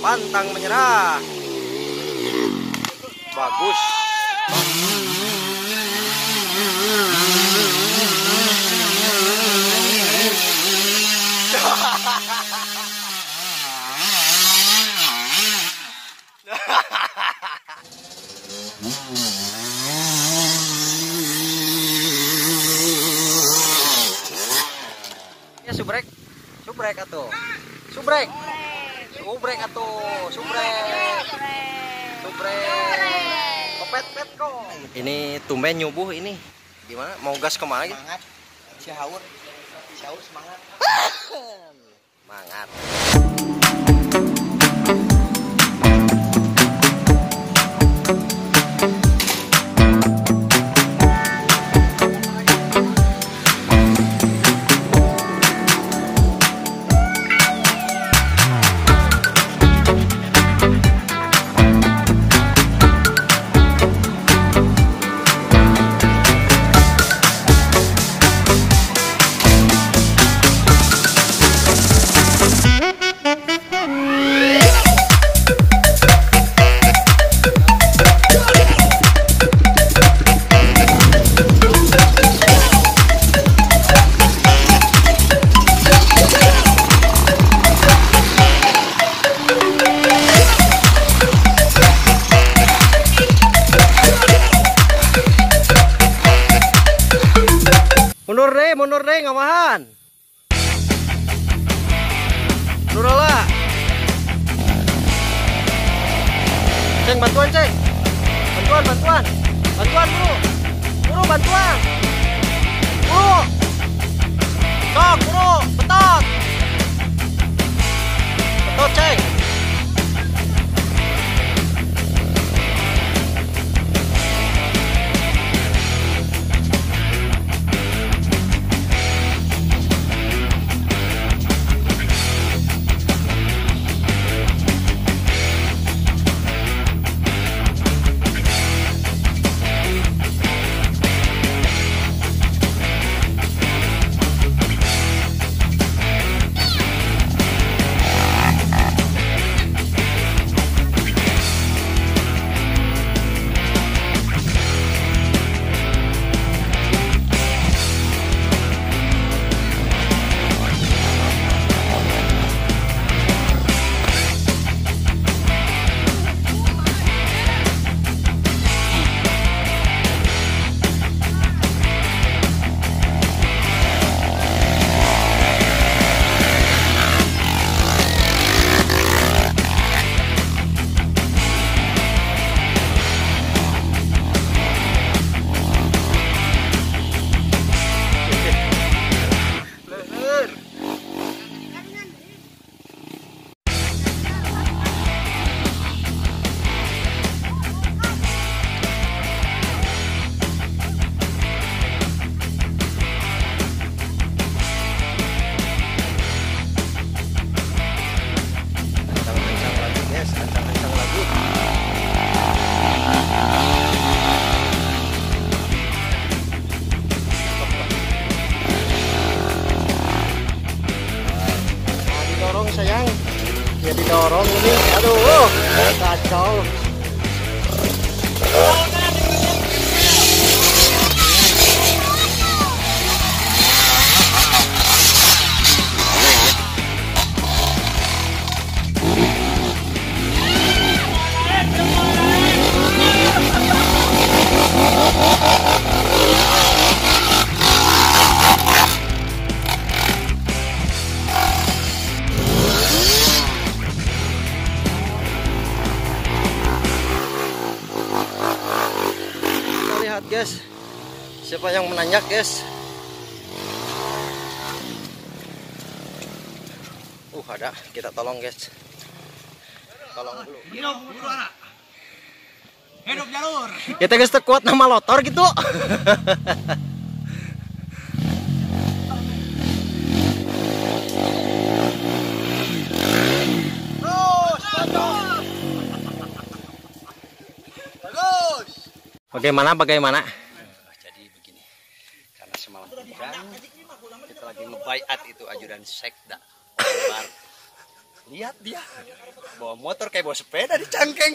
pantang menyerah. Bagus. Ya subrek atuh. Subrek atuh, subrek. Kopet kok. Ini tumben nyubuh ini. Gimana? Mau gas kemana gitu? Semangat. Syaur semangat. Semangat. Mundur deh, ngamahan. Nurala. Ceng, bantuan, Ceng. Bantuan, buru. Buru, bantuan. Buru. Sok, buru, betot. Betot, Ceng. Sayang, ya didorong ini, aduh, kacau. Guys, siapa yang menanjak, guys? Ada, kita tolong, guys. Tolong dulu. Hidup anak. Hidup jalur. Kita guys kuat nama lotor gitu. Bagaimana? Jadi begini, karena semalam hujan, kita lagi ngebaiat itu ajudan sekda. Lihat dia. Bawa motor kayak bawa sepeda di cangkeng.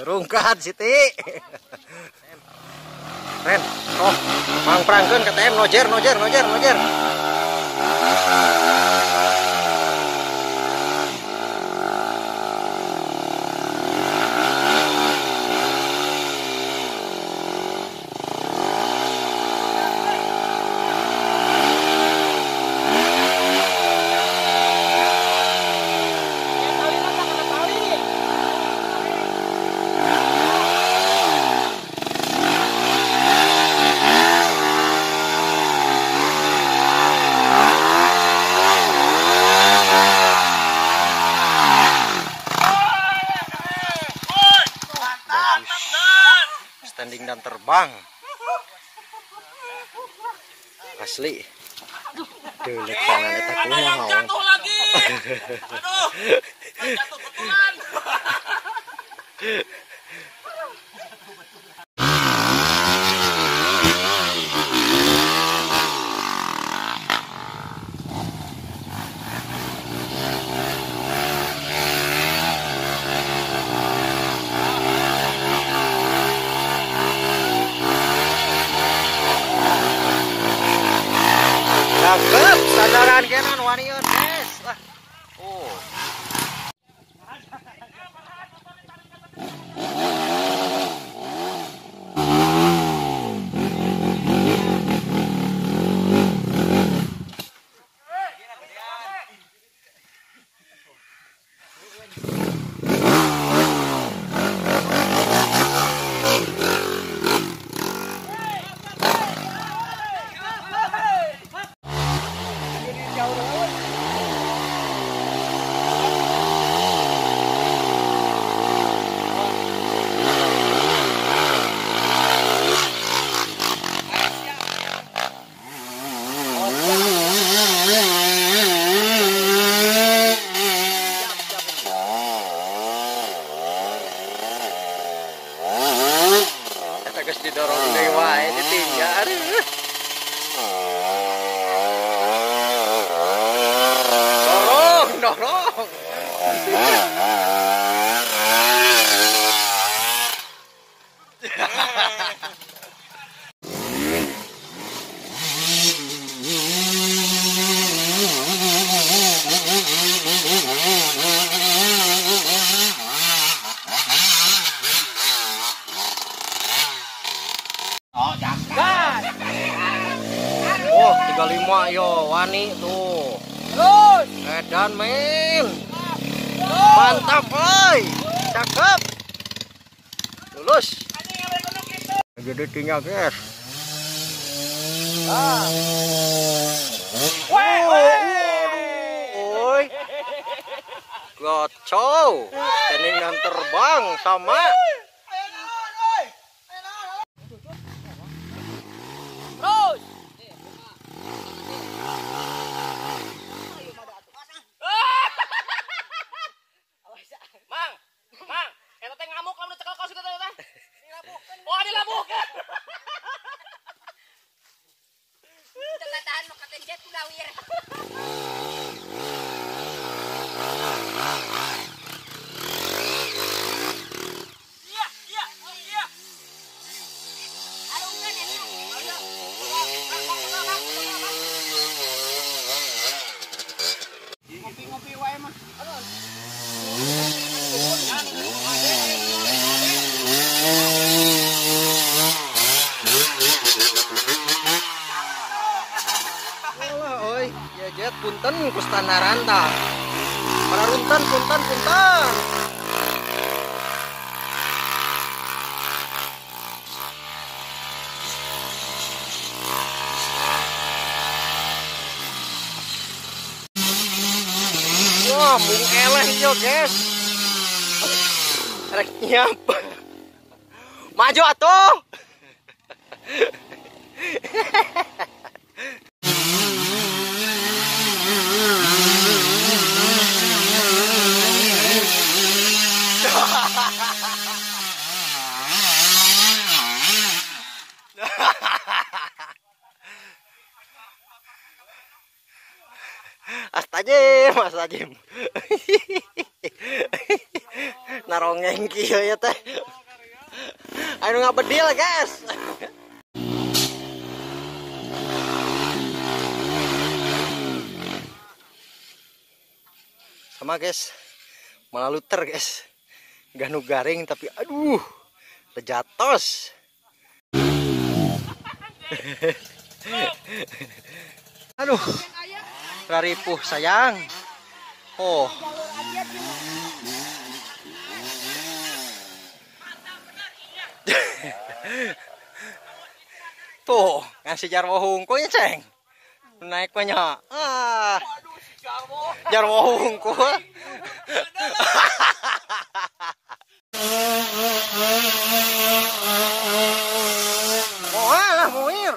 Rungkat Siti. Ren, oh, mang prangkeun ka TM nojer. Standing dan terbang asli deulek kanan eta kumaha Jatuh lagi. Aduh. Jatuh betulan. cakep sandaran kenan wanion guys wah oh geus didorong deui wae ditinggal. Dorong. Oh, 35 yo, wani tuh. Terus, edan men. Mantap, boy. Cakep. Lulus. Jadi tinggal, guys. Woi. Gocou. Teningan terbang sama. Ya punten ku standaran tah. Para punten. Wah, mung eleh yo, guys. Rek nyiap. Maju atuh. Asta Mas Ajim. Narongeng kieu ya teh. Anu ngabedil, guys. Sama guys. Malah luter guys. Gak nu garing tapi aduh. Lejatos. Aduh. Raripuh sayang. Oh. Tuh, ngasih jarwo hungkunya, Ceng. Naik banyak. Ah. Jarwo hungku. Walah, muir.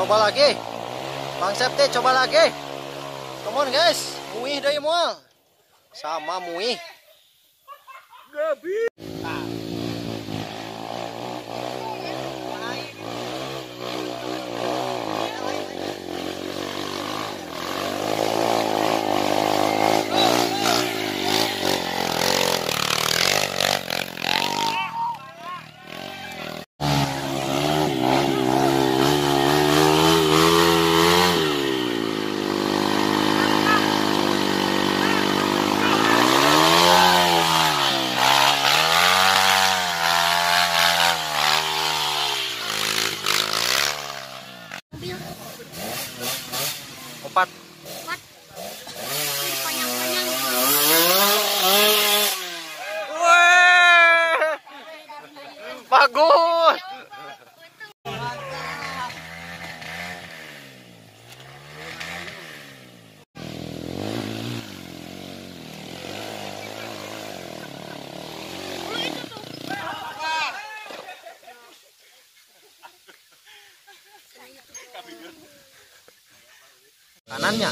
Coba lagi. Bang Septi, coba lagi. Come on, guys. Muih deui moal. Sama muih. Gabi. Opat. Wah, bagus. Kanannya.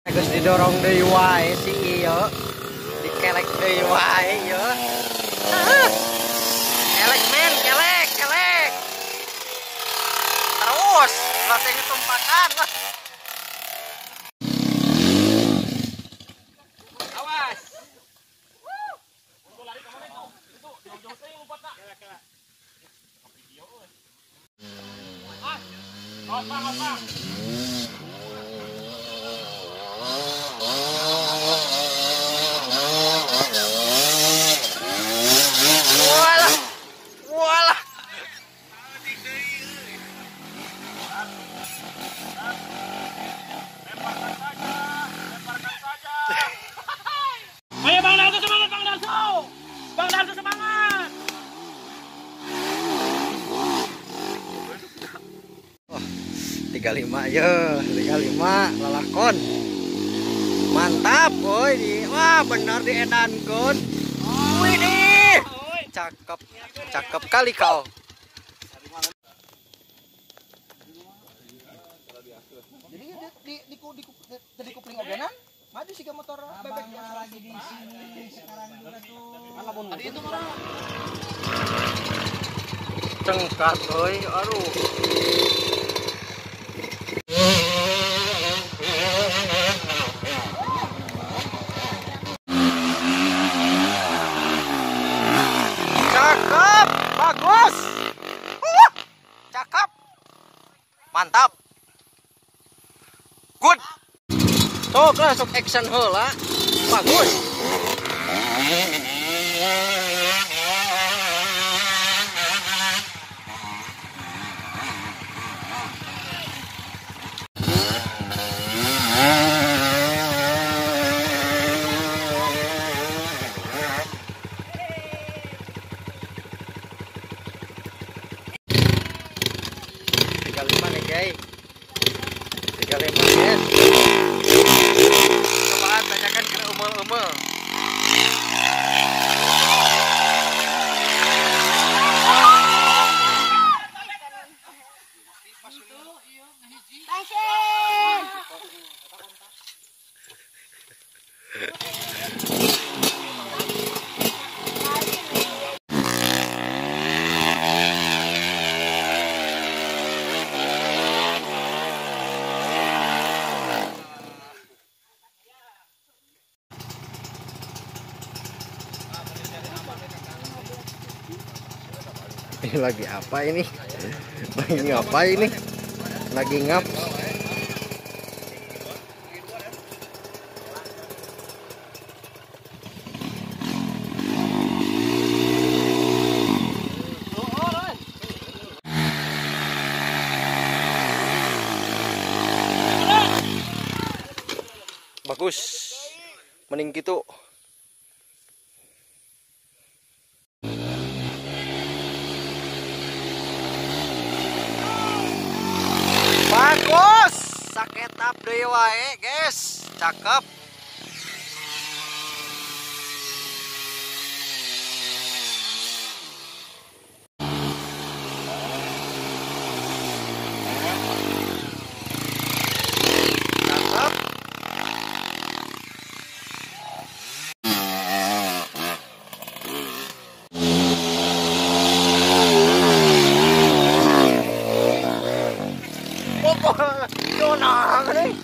Geus didorong deui wae si ieu. Dikelek deui wae ieu. Kelek men, kelek, kelek. Terus, lah teh ditumpakan lah. Awas. Ayo Bang Darso semangat, Bang Darso. Bang Darso semangat. Oh, 35 ya, 35 lalakon. Mantap, boy. Wah, benar diedankeun. Wih nih. Cakep. Cakep kali kau. Jadi di kupling ogenan maju sih ke motor bebek yang lagi di sini sekarang juga tuh. Tadi itu orang Cengkat, boy. Aduh. Cakep, bagus. Cakep. Mantap. Good. Sok lah, sok action heula. Bagus. Tiga lima nih guys. 35 guys. Ini lagi apa ini? Lagi ngapa ini? Lagi ngap. Bagus. Mending gitu. Bagus, saketap deui wae, guys. Cakep. Cakep. Dona nih.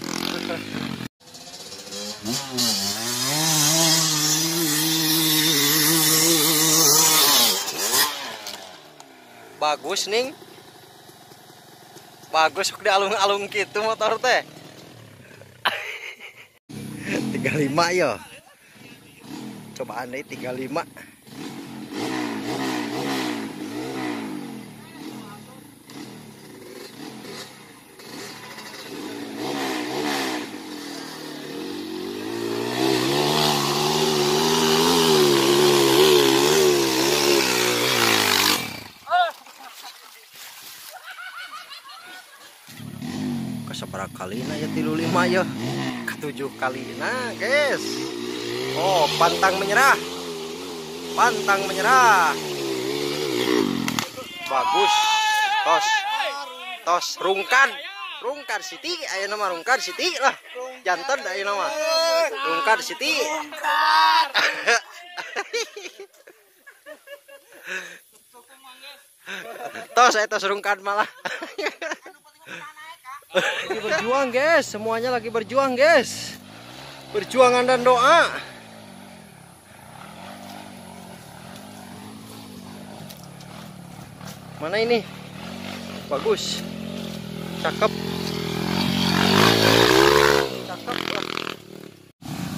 Bagus ning. Bagus di alung-alung gitu motor teh. 35 ya. Cobaan deh 35. Seberapa kali na ya 35 ya ke-7 kali na guys. Oh, pantang menyerah, pantang menyerah. Bagus. Tos rungkan Siti aya nama rungkan Siti lah jantan aya nama rungkan Siti. Tos rungkan malah. Lagi berjuang guys, semuanya lagi berjuang guys. Perjuangan dan doa. Mana ini? Bagus. Cakep.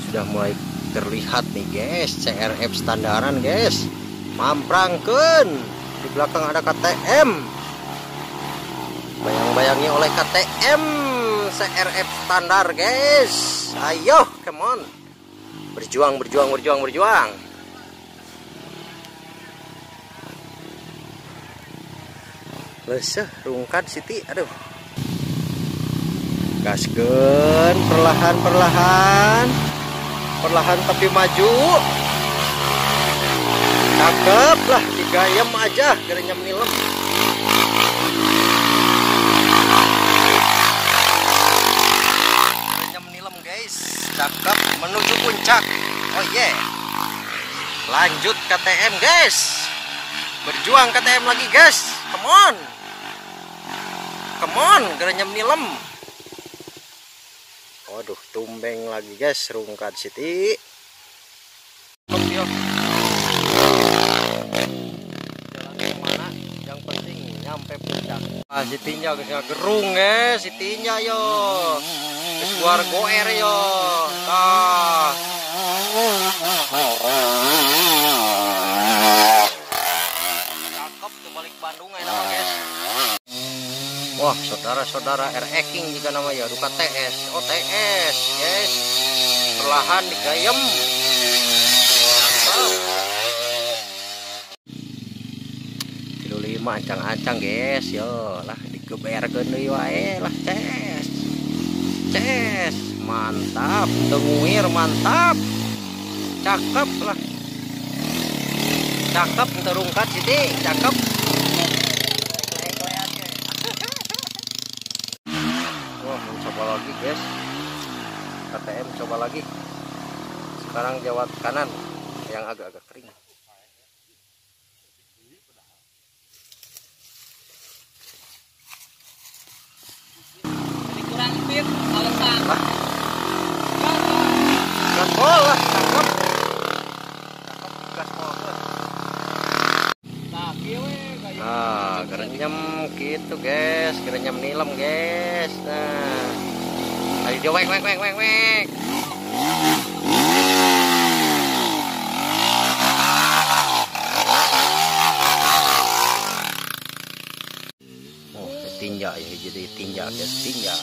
Sudah mulai terlihat nih guys, CRF standaran guys. Mamprangkeun. Di belakang ada KTM. Bayang-bayangi oleh KTM CRF standar guys. Ayo, come on. Berjuang. Leseh rungkat Siti, aduh. Gaskeun perlahan tapi maju. Cakep lah, digayam aja gerenya menilem. Cakep menuju puncak. Oh yeah. Lanjut KTM guys. Berjuang KTM lagi guys. Come on, geranya menilem. Waduh, tumbeng lagi guys, rungkat Siti. Jalan kemana? Yang penting nyampe puncak. Ah, Sitinya gerung guys, Sitinya yo. Keluar goer yo. Tah. Cakep tuh balik Bandung enak guys. Wah, saudara-saudara R-Eking juga nama ya, Duka TS. Oh, TS, guys. Perlahan digayem. Kilo 5 ancang-ancang guys, yo lah digeberkeun deui wae lah Ces. Mantap, tenguir mantap. Cakep lah. Cakep terungkat Siti, cakep. Wah, coba lagi guys. KTM coba lagi. Sekarang jawab kanan yang agak-agak kering. Kurang fit, alasan. Gaspol lah, cakep. Gaspol. Nah, kieu we nyem gitu guys, kira nyem nilam guys. Nah, ayo dia wek. Oh, tinja ya, jadi tinja guys, tinja.